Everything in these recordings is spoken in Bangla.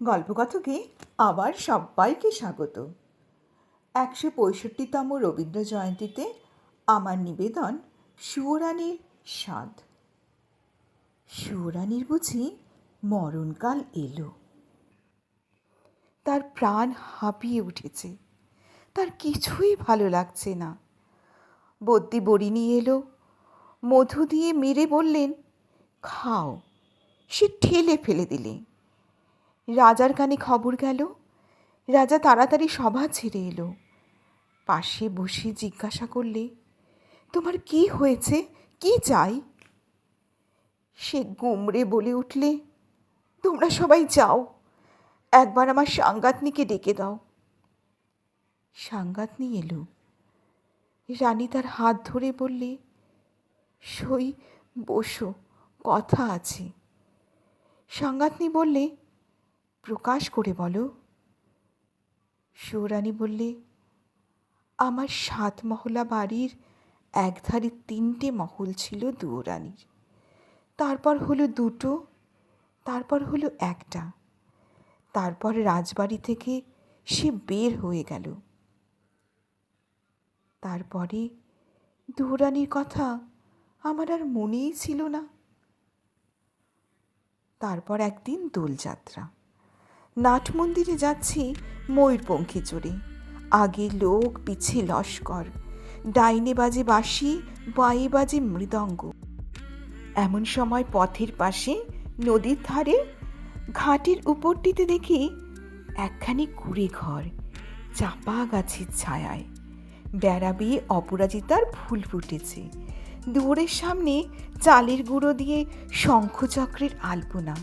গল্পকথকে আবার সবাইকে স্বাগত। ১৬৫তম রবীন্দ্র জয়ন্তীতে আমার নিবেদন সুয়োরানীর স্বাদ। সুয়োরানীর বুঝি মরণকাল এলো। তার প্রাণ হাঁপিয়ে উঠেছে, তার কিছুই ভালো লাগছে না। বদ্যি বড়ি নিয়ে এলো, মধু দিয়ে মেরে বললেন, খাও। সে ঠেলে ফেলে দিলে। রাজার কানে খবর গেল। রাজা তাড়াতাড়ি সভা ছেড়ে এলো। পাশে বসে জিজ্ঞাসা করলে, তোমার কি হয়েছে, কি চাই? সে গুমড়ে বলে উঠলে, তোমরা সবাই যাও, একবার আমার সাঙ্গাতনিকে ডেকে দাও। সাঙ্গাতনি এলো। রানী তার হাত ধরে বললে, সই বসো, কথা আছে। সাঙ্গাতনি বললে, প্রকাশ করে বলো। সুয়োরানী বললে, আমার ৭ মহলা বাড়ির একধারে ৩টে মহল ছিল দুয়োরানীর, তারপর হলো ২টো, তারপর হলো ১টা, তারপর রাজবাড়ি থেকে সে বের হয়ে গেল। তারপরে দুয়োরানীর কথা আমার আর মনেই ছিল না। তারপর একদিন দোলযাত্রা। নাট মন্দিরে যাচ্ছি ময়ূরপঙ্খী চড়ে। আগে লোক, পিছে লস্কর, ডাইনে বাজে বাঁশি, বাঁয়ে বাজে মৃদঙ্গ। এমন সময় পথের পাশে নদীর ধারে ঘাটের উপরটিতে দেখি একখানি কুঁড়ে ঘর, চাপা গাছের ছায়ায়। বেড়া বেয়ে অপরাজিতার ফুল ফুটেছে। দুয়ারের সামনে চালের গুঁড়ো দিয়ে শঙ্খচক্রের আলপনা।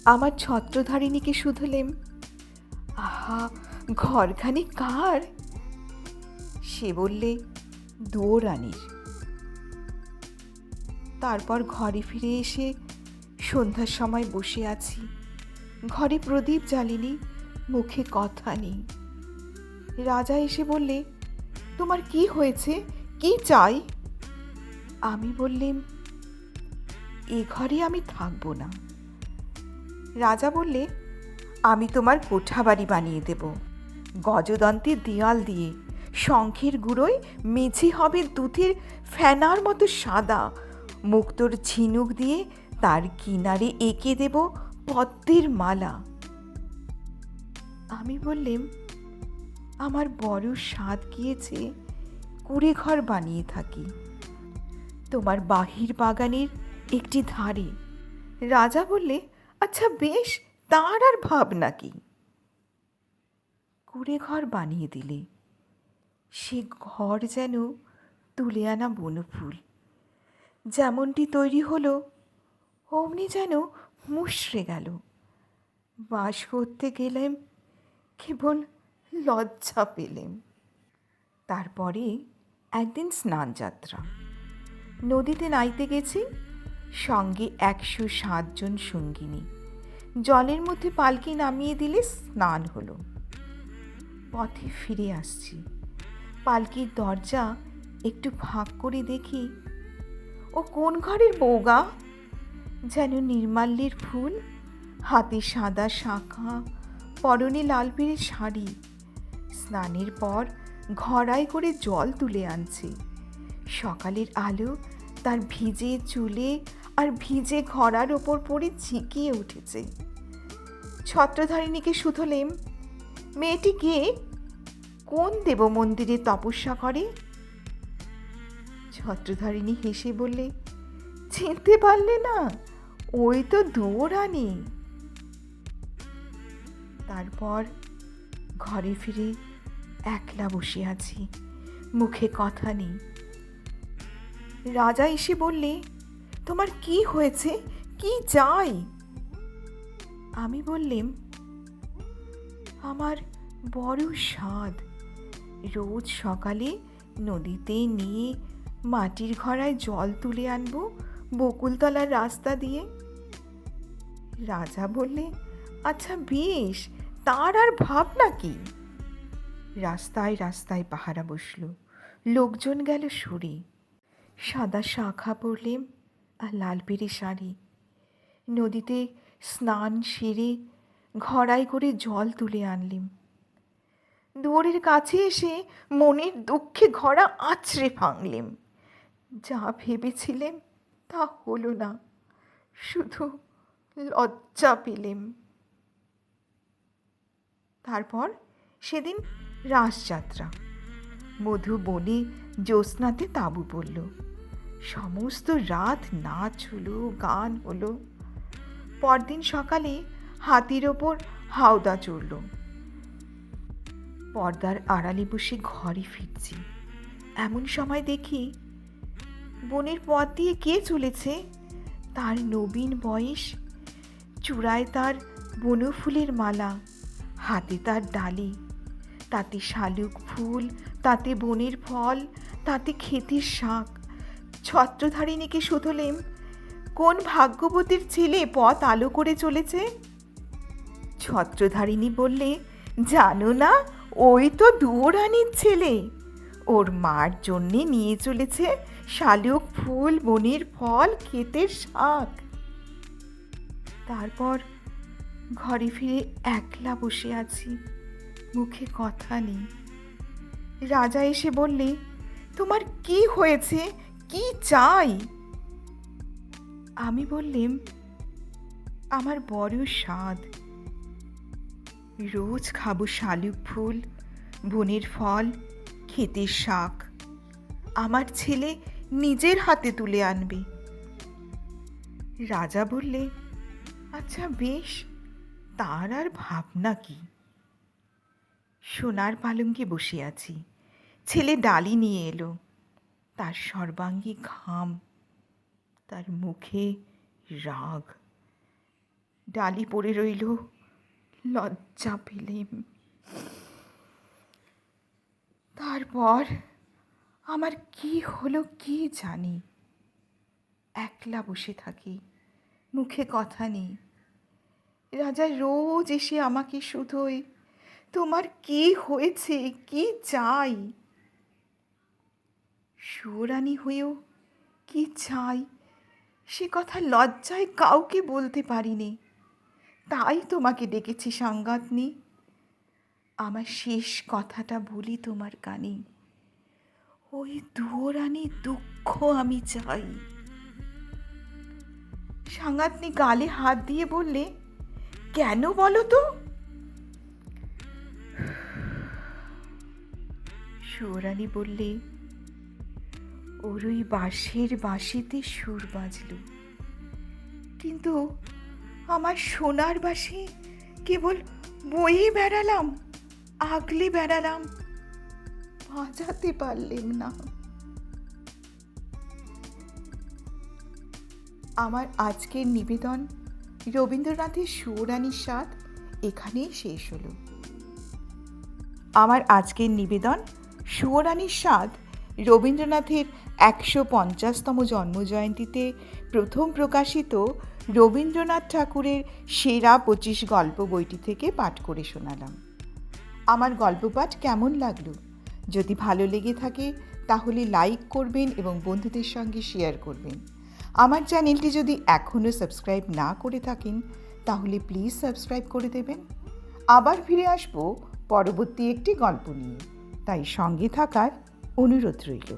আমার ছত্রধারিণীকে শুধলেম, আহা, ঘরখানি কার? সে বললে, দুয়োরানীর। তারপর ঘরে ফিরে এসে সন্ধ্যার সময় বসে আছি। ঘরে প্রদীপ জ্বালিনি, মুখে কথা নেই। রাজা এসে বললে, তোমার কি হয়েছে, কি চাই? আমি বললেম, এ ঘরে আমি থাকবো না। রাজা বললে, আমি তোমার কোঠা বাড়ি বানিয়ে দেব, গজদন্তের দেয়াল দিয়ে, শঙ্খের গুঁড়োয় মেঝে হবে দুধের ফেনার মতো সাদা, মুক্তোর ঝিনুক দিয়ে তার কিনারে এঁকে দেব পদ্মের মালা। আমি বললেম, আমার বড় স্বাদ গিয়েছে কুঁড়ে ঘর বানিয়ে থাকি তোমার বাহির বাগানের একটি ধারে। রাজা বললে, আচ্ছা বেশ, তার আর ভাবনা কি। কুঁড়ে ঘর বানিয়ে দিলে। সে ঘর যেন তুলে আনা বনফুল। যেমনটি তৈরি হলো অমনি যেন মুষড়ে গেল। বাস করতে গেলেম, কেবল লজ্জা পেলেম। তারপরে একদিন স্নান যাত্রা। নদীতে নাইতে গেছি, সঙ্গে ১০৭ জন সঙ্গিনী। জলের মধ্যে পালকি নামিয়ে দিলে স্নান হলো। পথে ফিরে আসছি, পালকির দরজা একটু ফাঁক করে দেখি, ও কোন ঘরের বউগা? যেন নির্মাল্যের ফুল, হাতে সাদা শাঁখা, পরনে লাল পেড়ে শাড়ি। স্নানের পর ঘড়াই করে জল তুলে আনছে। সকালের আলো তার ভিজে চুলে আর ভিজে ঘড়ার ওপর পড়ে ঝিঁকিয়ে উঠেছে। ছত্রধারিণীকে শুধলেম, মেয়েটি কে, কোন দেব মন্দিরে তপস্যা করে? ছত্রধারিণী হেসে বললে, চিনতে পারলে না? ওই তো দুয়োরানী। তারপর ঘরে ফিরে একলা বসে আছি, মুখে কথা নেই। রাজা এসে বললে, তোমার কি হয়েছে, কি চাই? আমি বললেম, আমার বড় স্বাদ, রোজ সকালে নদীতে নিয়ে মাটির ঘড়ায় জল তুলে আনবো বকুলতলার রাস্তা দিয়ে। রাজা বললে, আচ্ছা বেশ, তার আর ভাবনা কি। রাস্তায় রাস্তায় পাহারা বসলো, লোকজন গেল সরে। সাদা শাঁখা পরলেম আর লাল পেড়ে শাড়ি। নদীতে স্নান সেরে ঘড়াই করে জল তুলে আনলিম। দুয়ারের কাছে এসে মনের দুঃখে ঘড়া আছড়ে ভাঙলিম। যা ভেবেছিলেম তা হলো না, শুধু লজ্জা পেলেম। তারপর সেদিন রাসযাত্রা। মধু বনে জ্যোৎস্নাতে তাঁবু পড়ল। সমস্ত রাত নাচ হলো, গান হলো। পরদিন সকালে হাতির ওপর হাওদা চড়ল। পর্দার আড়ালে বসে ঘরে ফিরছি, এমন সময় দেখি বনের পথ দিয়ে কে চলেছে। তার নবীন বয়স, চূড়ায় তার বনফুলের মালা, হাতে তার ডালি, তাতে শালুক ফুল, তাতে বনের ফল, তাতে ক্ষেতের শাক। ছত্রধারিণীকে শুধলেম, কোন ভাগ্যবতীর ছেলে পথ আলো করে চলেছে? ছত্রধারিণী বললে, জানো না, ওই তো দুয়োরানির ছেলে। ওর মার জন্যে নিয়ে চলেছে শালুক ফুল, বনের ফল, ক্ষেতের শাক। তারপর ঘরে ফিরে একলা বসে আছি, মুখে কথা নেই। রাজা এসে বললে, তোমার কি হয়েছে, কি চাই? আমি বললেম, আমার বড় স্বাদ, রোজ খাবো শালুক ফুল, বনের ফল, ক্ষেতের শাক। আমার ছেলে নিজের হাতে তুলে আনবে। রাজা বললে, আচ্ছা বেশ, তার আর ভাবনা কি। সোনার পালঙ্কে বসে আছি, ছেলে ডালি নিয়ে এলো। তার সর্বাঙ্গে ঘাম, তার মুখে রাগ। ডালি পড়ে রইল, লজ্জা পেলেম। তারপর আমার কি হলো কি জানি, একলা বসে থাকি, মুখে কথা নেই। রাজা রোজ এসে আমাকে শুধোয়, তোমার কি হয়েছে, কি চাই? সুরানী হয়েও কি চাই সে কথা লজ্জায় কাউকে বলতে পারিনি। তাই তোমাকে ডেকেছি সাঙ্গাতনি। আমার শেষ কথাটা বলি তোমার কানে, ওই দুয়োরানি দুঃখ আমি চাই। সাঙ্গাতনি গালে হাত দিয়ে বললে, কেন বলো তো? সুরানী বললে, ওর ওই বাঁশের বাঁশিতে সুর বাজল, কিন্তু আমার সোনার বাঁশি কেবল বয়ে বেড়ালাম, আগলে বেড়ালাম, বাজাতে পারলেম না। আমার আজকের নিবেদন রবীন্দ্রনাথের সুরানীর স্বাদ এখানেই শেষ হলো। আমার আজকের নিবেদন সুরানীর স্বাদ রবীন্দ্রনাথের ১৫০তম জন্মজয়ন্তীতে প্রথম প্রকাশিত রবীন্দ্রনাথ ঠাকুরের সেরা ২৫ গল্প বইটি থেকে পাঠ করে শোনালাম। আমার গল্প পাঠ কেমন লাগলো? যদি ভালো লেগে থাকে তাহলে লাইক করবেন এবং বন্ধুদের সঙ্গে শেয়ার করবেন। আমার চ্যানেলটি যদি এখনও সাবস্ক্রাইব না করে থাকেন তাহলে প্লিজ সাবস্ক্রাইব করে দেবেন। আবার ফিরে আসবো পরবর্তী একটি গল্প নিয়ে, তাই সঙ্গে থাকার অনুরোধ রইল।